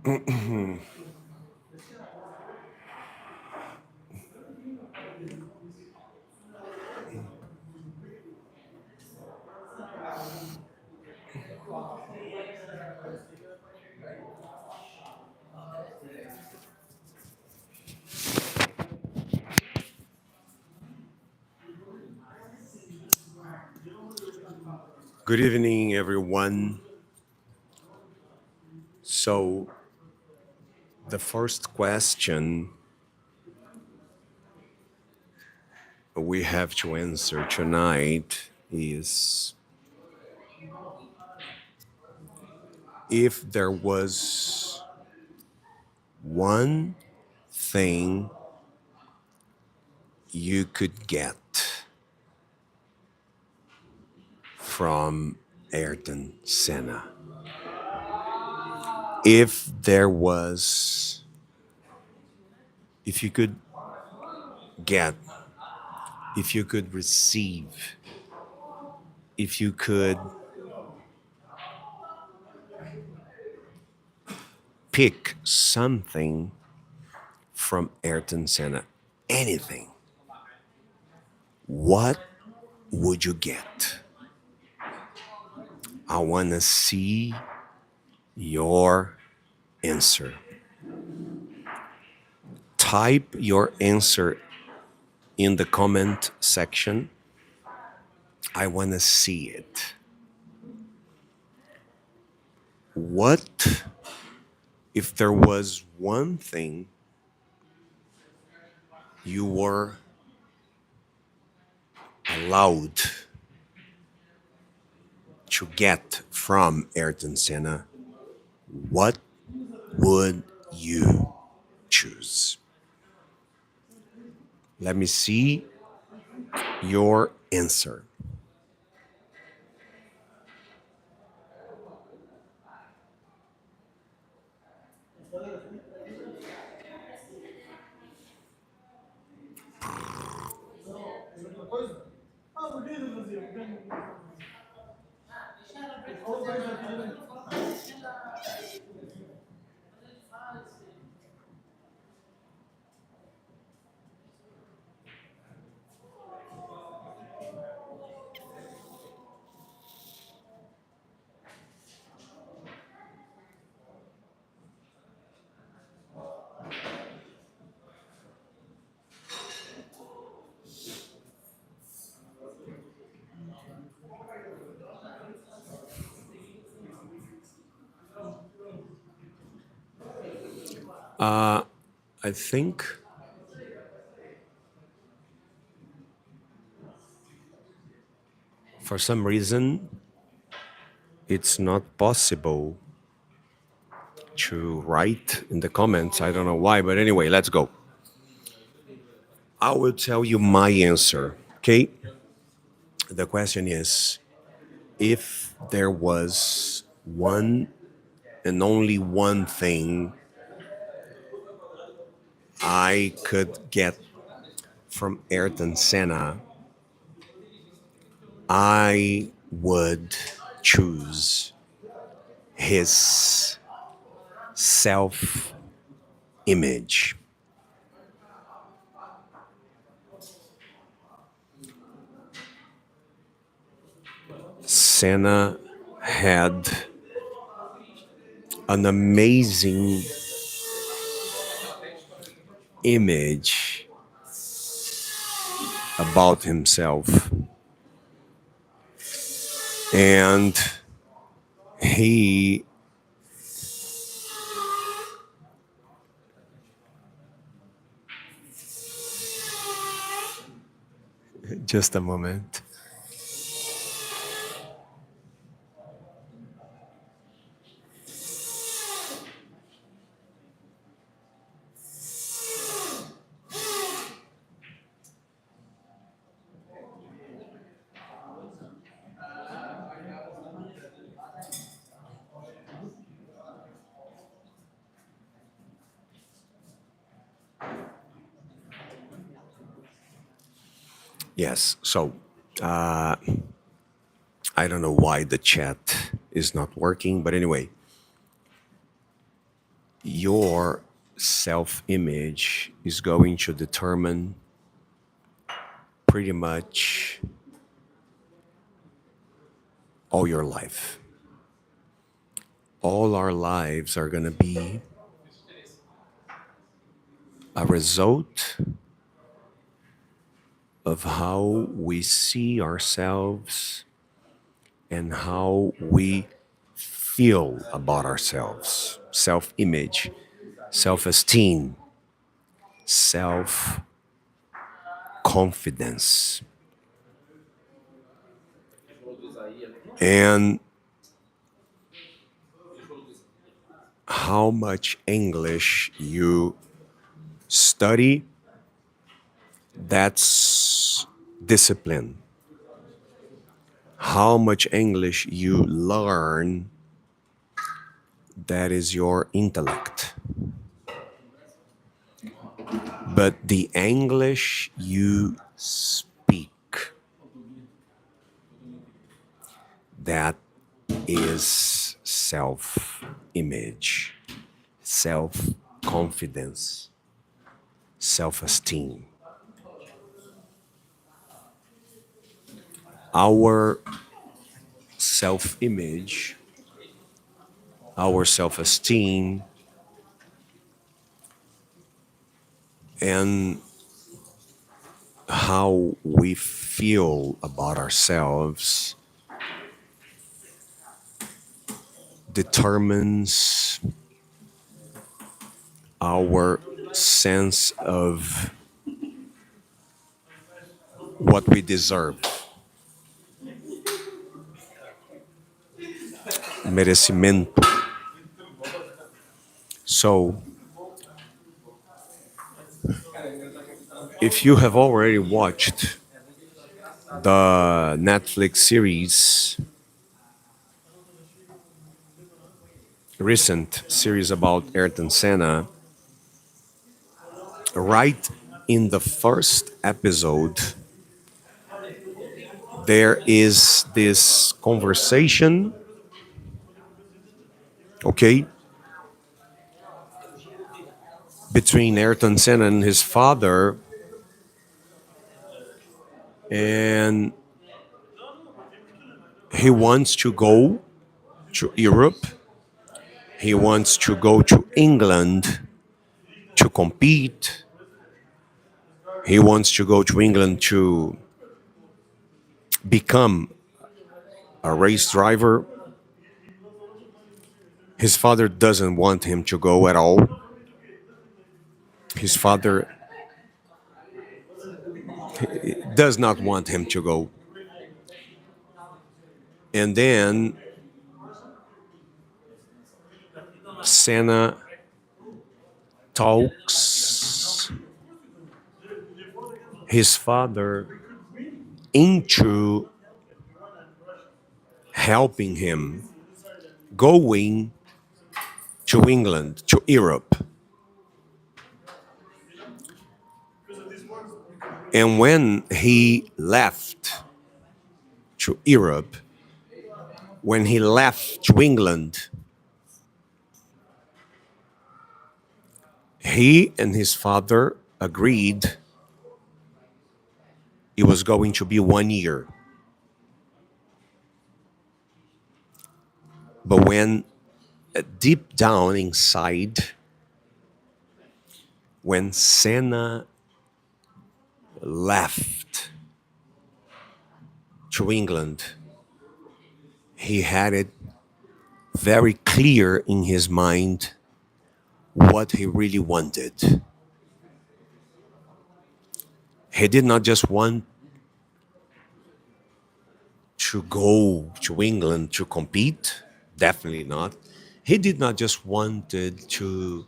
Good evening, everyone. So, the first question we have to answer tonight is if there was one thing you could get from Ayrton Senna, if you could get, if you could receive, if you could pick something from Ayrton Senna, anything, what would you get? I want to see your answer. Type your answer in the comment section. I want to see it. What if there was one thing you were allowed to get from Ayrton Senna? What would you choose? Let me see your answer. I think for some reason it's not possible to write in the comments. I don't know why, but anyway, let's go. I will tell you my answer, okay? The question is, if there was one and only one thing I could get from Ayrton Senna, I would choose his self-image. Senna had an amazing image about himself, and he just a moment. Yes, so I don't know why the chat is not working, but anyway, your self-image is going to determine pretty much all your life. All our lives are going to be a result of how we see ourselves and how we feel about ourselves. Self-image, self-esteem, self-confidence. And how much English you study, that's discipline. How much English you learn, that is your intellect. But the English you speak, that is self-image, self-confidence, self-esteem. Our self-image, our self-esteem, and how we feel about ourselves determines our sense of what we deserve. Merecimento. So, if you have already watched the Netflix series, recent series about Ayrton Senna, right in the first episode, there is this conversation, okay, between Ayrton Senna and his father, and he wants to go to Europe. He wants to go to England to compete. He wants to go to England to become a race driver. His father doesn't want him to go at all. His father does not want him to go. And then Senna talks his father into helping him going to England, to Europe. And when he left to Europe, when he left to England, he and his father agreed it was going to be 1 year. But when deep down inside, when Senna left to England, he had it very clear in his mind what he really wanted. He did not just want to go to England to compete, definitely not. He did not just wanted to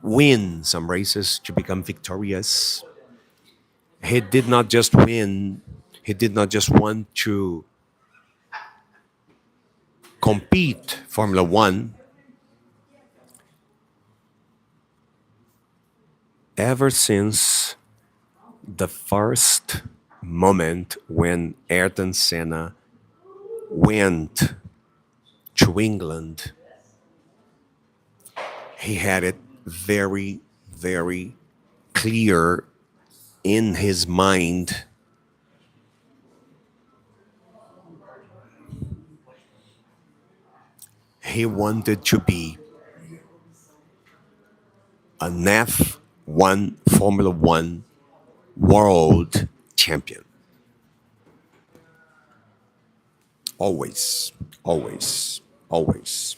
win some races to become victorious. He did not just win, he did not just want to compete Formula One. Ever since the first moment when Ayrton Senna went to England, he had it very, very clear in his mind. He wanted to be an F1 Formula One world champion. Always, always, always.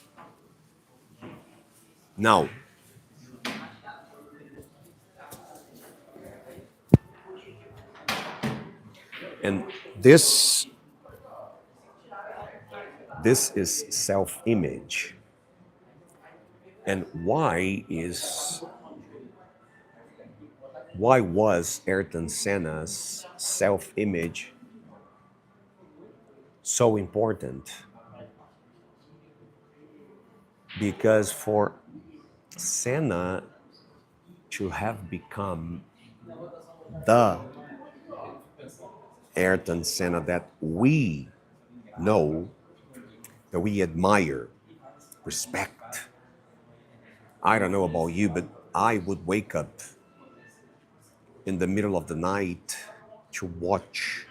Now, and this is self-image. And why was Ayrton Senna's self-image so important? Because for Senna to have become the Ayrton Senna that we know, that we admire, respect. I don't know about you, but I would wake up in the middle of the night to watch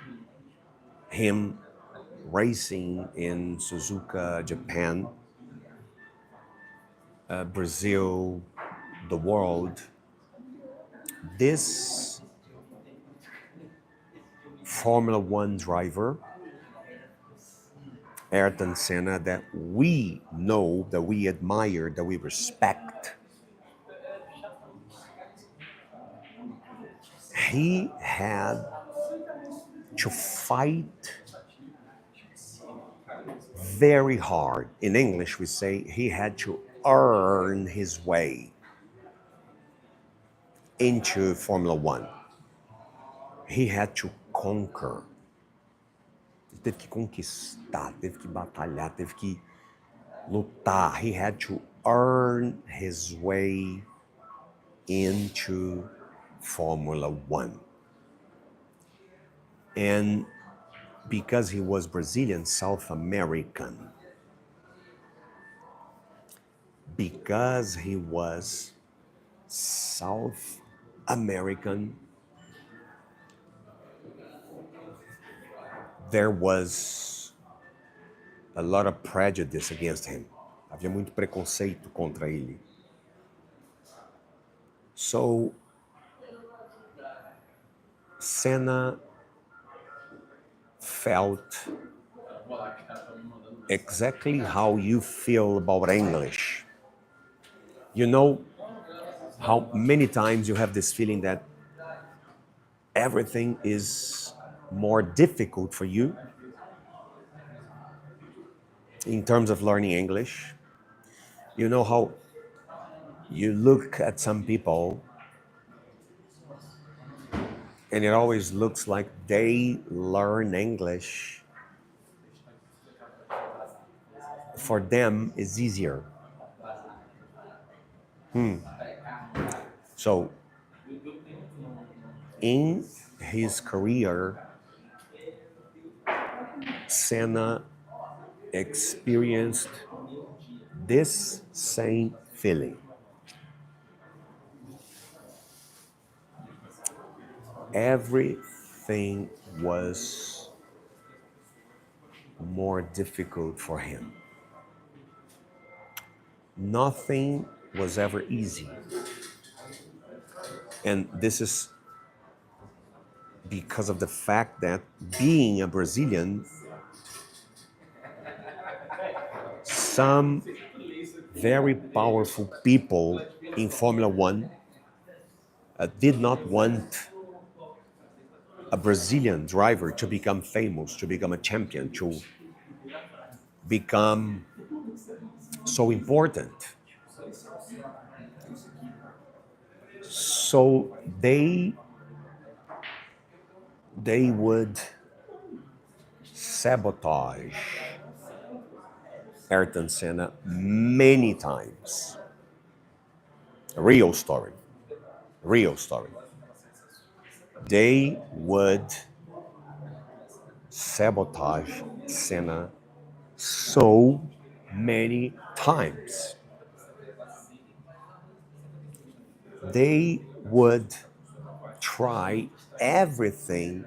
him racing in Suzuka, Japan, Brazil, the world. This Formula One driver, Ayrton Senna, that we know, that we admire, that we respect, he had to fight very hard. In English, we say he had to earn his way into Formula One. He had to conquer. Ele teve que conquistar, teve que batalhar, teve que lutar. He had to earn his way into Formula One. And because he was Brazilian, South American, because he was South American, there was a lot of prejudice against him. Havia muito preconceito contra ele. So, Senna felt exactly how you feel about English. You know how many times you have this feeling that everything is more difficult for you in terms of learning English. You know how you look at some people and it always looks like they learn English. For them is easier. So, in his career, Senna experienced this same feeling. Everything was more difficult for him. Nothing was ever easy. And this is because of the fact that being a Brazilian, some very powerful people in Formula One did not want a Brazilian driver to become famous, to become a champion, to become so important. So they would sabotage Ayrton Senna many times. Real story. Real story. They would sabotage Senna so many times. They would try everything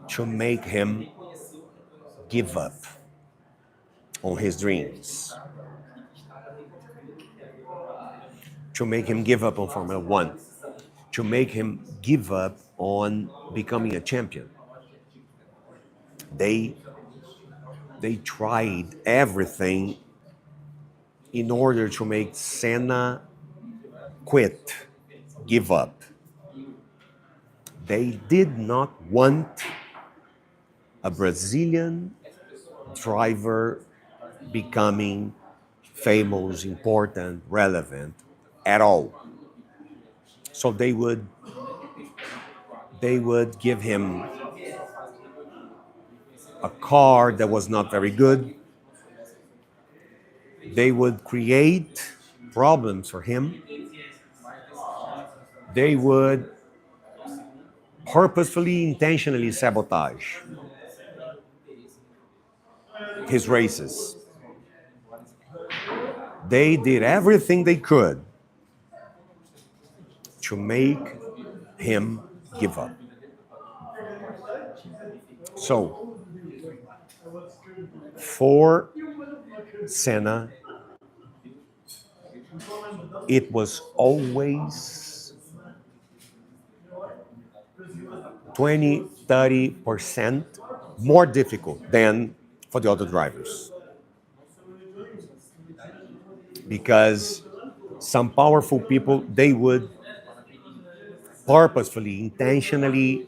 to make him give up on his dreams, to make him give up on Formula One, to make him give up on becoming a champion. They tried everything in order to make Senna quit, give up. They did not want a Brazilian driver becoming famous, important, relevant at all. So they would give him a car that was not very good. They would create problems for him. They would purposefully, intentionally sabotage his races. They did everything they could to make him give up. So, for Senna, it was always 20, 30% more difficult than for the other drivers. Because some powerful people, they would purposefully, intentionally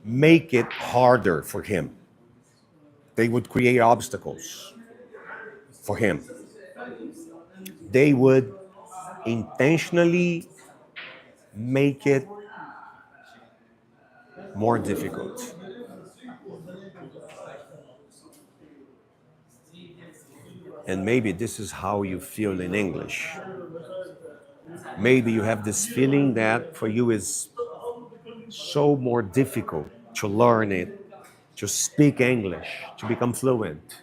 make it harder for him. They would create obstacles for him. They would intentionally make it more difficult. And maybe this is how you feel in English. Maybe you have this feeling that for you is so more difficult to learn it, to speak English, to become fluent.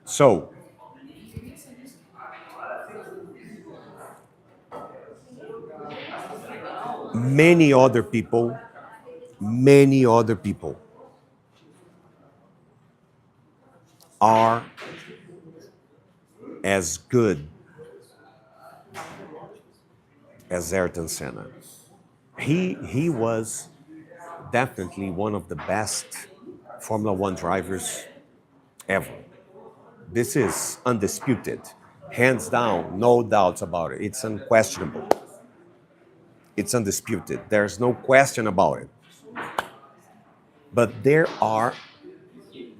So, many other people are as good as Ayrton Senna. He was definitely one of the best Formula One drivers ever. This is undisputed, hands down, no doubts about it. It's unquestionable. It's undisputed. There's no question about it. But there are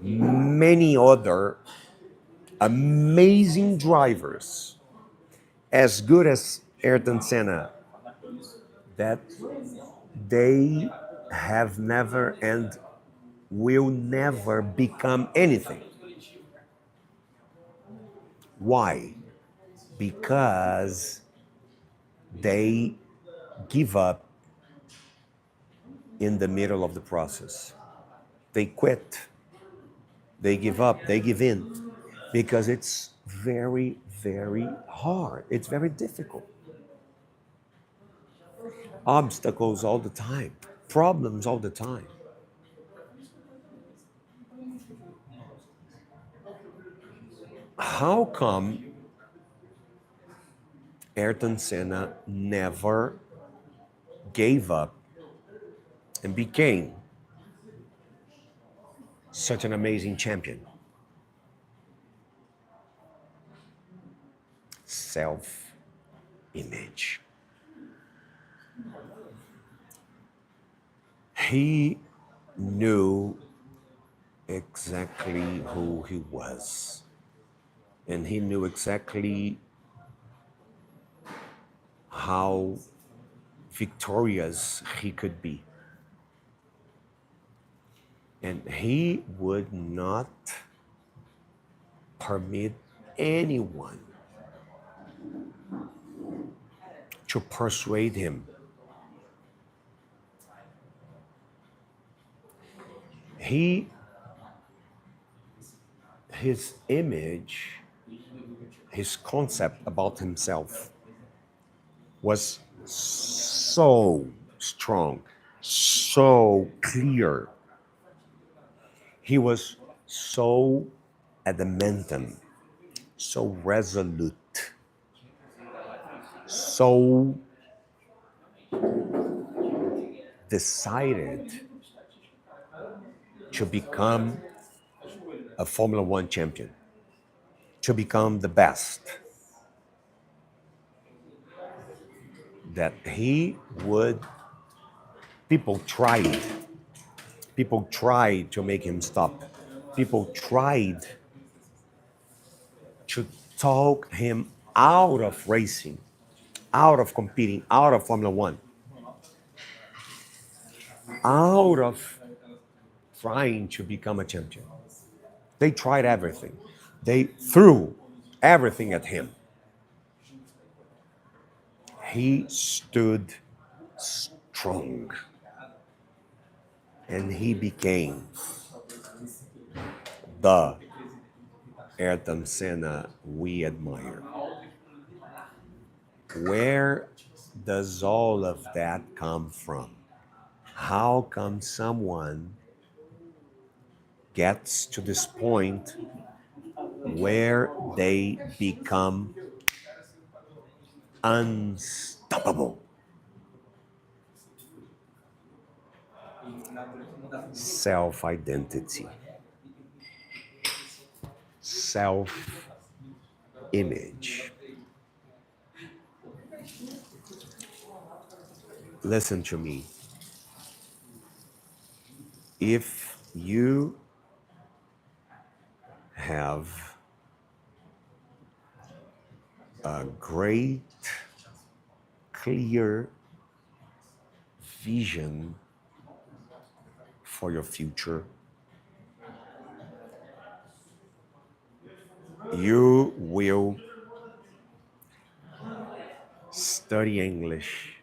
many other amazing drivers as good as Ayrton Senna that they have never and will never become anything. Why? Because they give up in the middle of the process. They quit. They give up. They give in. Because it's very, very hard. It's very difficult. Obstacles all the time. Problems all the time. How come Ayrton Senna never gave up and became such an amazing champion? Self-image. He knew exactly who he was, and he knew exactly how victorious he could be. And he would not permit anyone to persuade him his image, his concept about himself was so strong, so clear. He was so adamant, so resolute, so decided to become a Formula One champion, to become the best, that he would, people tried to make him stop. People tried to talk him out of racing, out of competing, out of Formula One, out of trying to become a champion. They tried everything. They threw everything at him. He stood strong and he became the Ayrton Senna we admire. Where does all of that come from? How come someone gets to this point where they become unstoppable? Self-identity, self-image. Listen to me. If you have a great, clear vision for your future, you will study English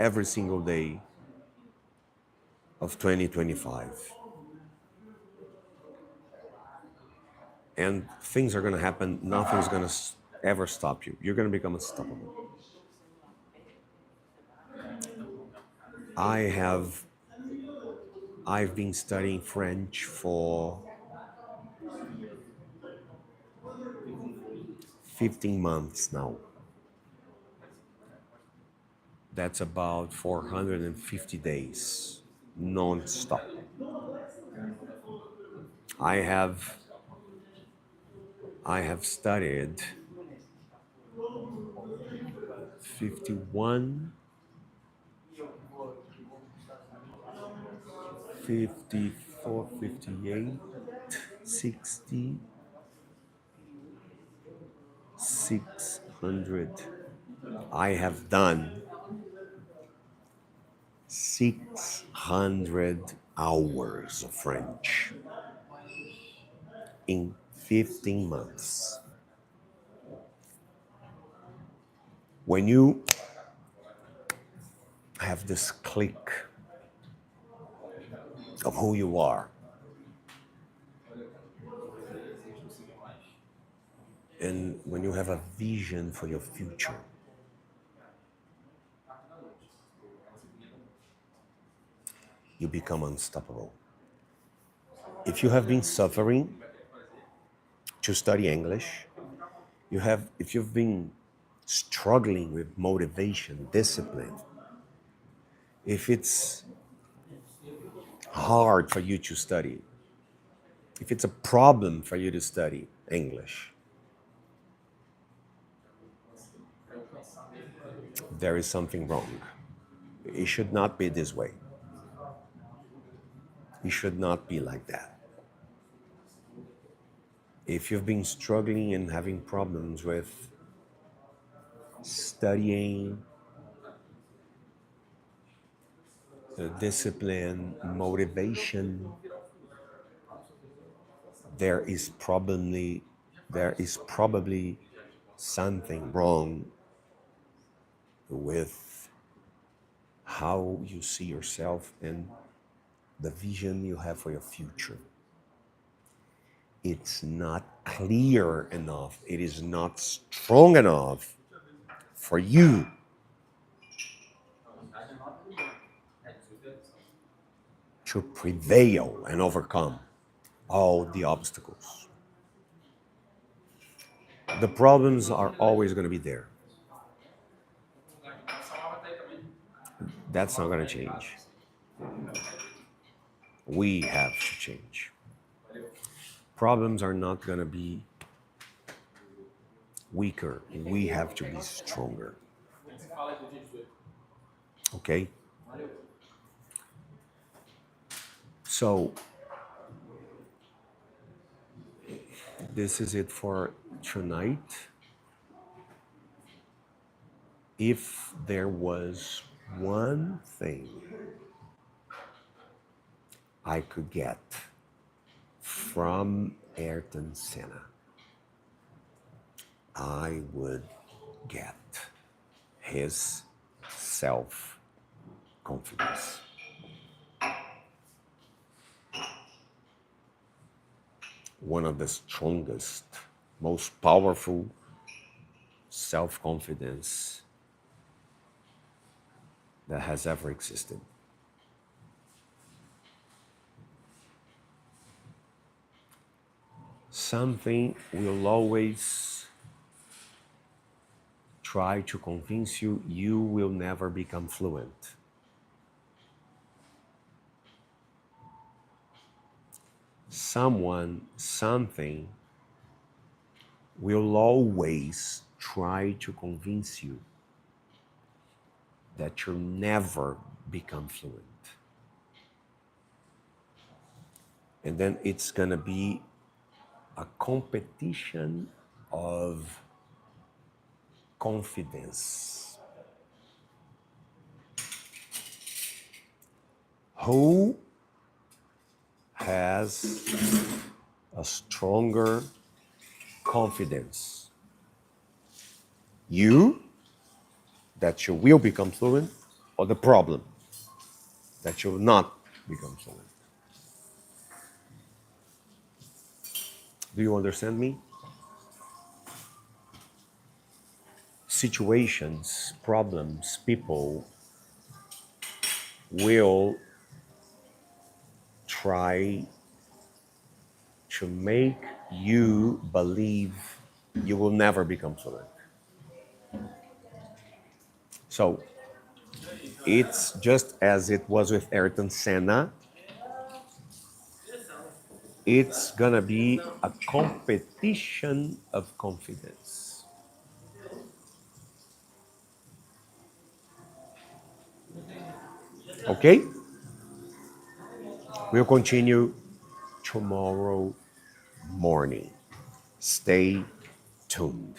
every single day of 2025. And things are going to happen. Nothing's going to ever stop you. You're going to become unstoppable. I've been studying French for 15 months now. That's about 450 days non-stop. I have studied 51, 54, 58, 60, 600. I have done 600 hours of French in 15 months. When you have this click of who you are, and when you have a vision for your future, you become unstoppable. If you have been suffering to study English, if you've been struggling with motivation, discipline, if it's hard for you to study, if it's a problem for you to study English, there is something wrong. It should not be this way. It should not be like that. If you've been struggling and having problems with studying, the discipline, motivation, there is probably something wrong with how you see yourself and the vision you have for your future, it's not clear enough, it is not strong enough for you to prevail and overcome all the obstacles. The problems are always going to be there. That's not going to change. We have to change. Problems are not going to be weaker. We have to be stronger. Okay? So, this is it for tonight. If there was one thing I could get from Ayrton Senna, I would get his self-confidence. One of the strongest, most powerful self-confidence that has ever existed. Something will always try to convince you you will never become fluent. Someone, something will always try to convince you that you'll never become fluent. And then it's gonna be a competition of confidence. Who has a stronger confidence? You, that you will become fluent, or the problem, that you will not become fluent? Do you understand me? Situations, problems, people will try to make you believe you will never become fluent. So it's just as it was with Ayrton Senna, it's gonna be a competition of confidence. Okay? We'll continue tomorrow morning. Stay tuned.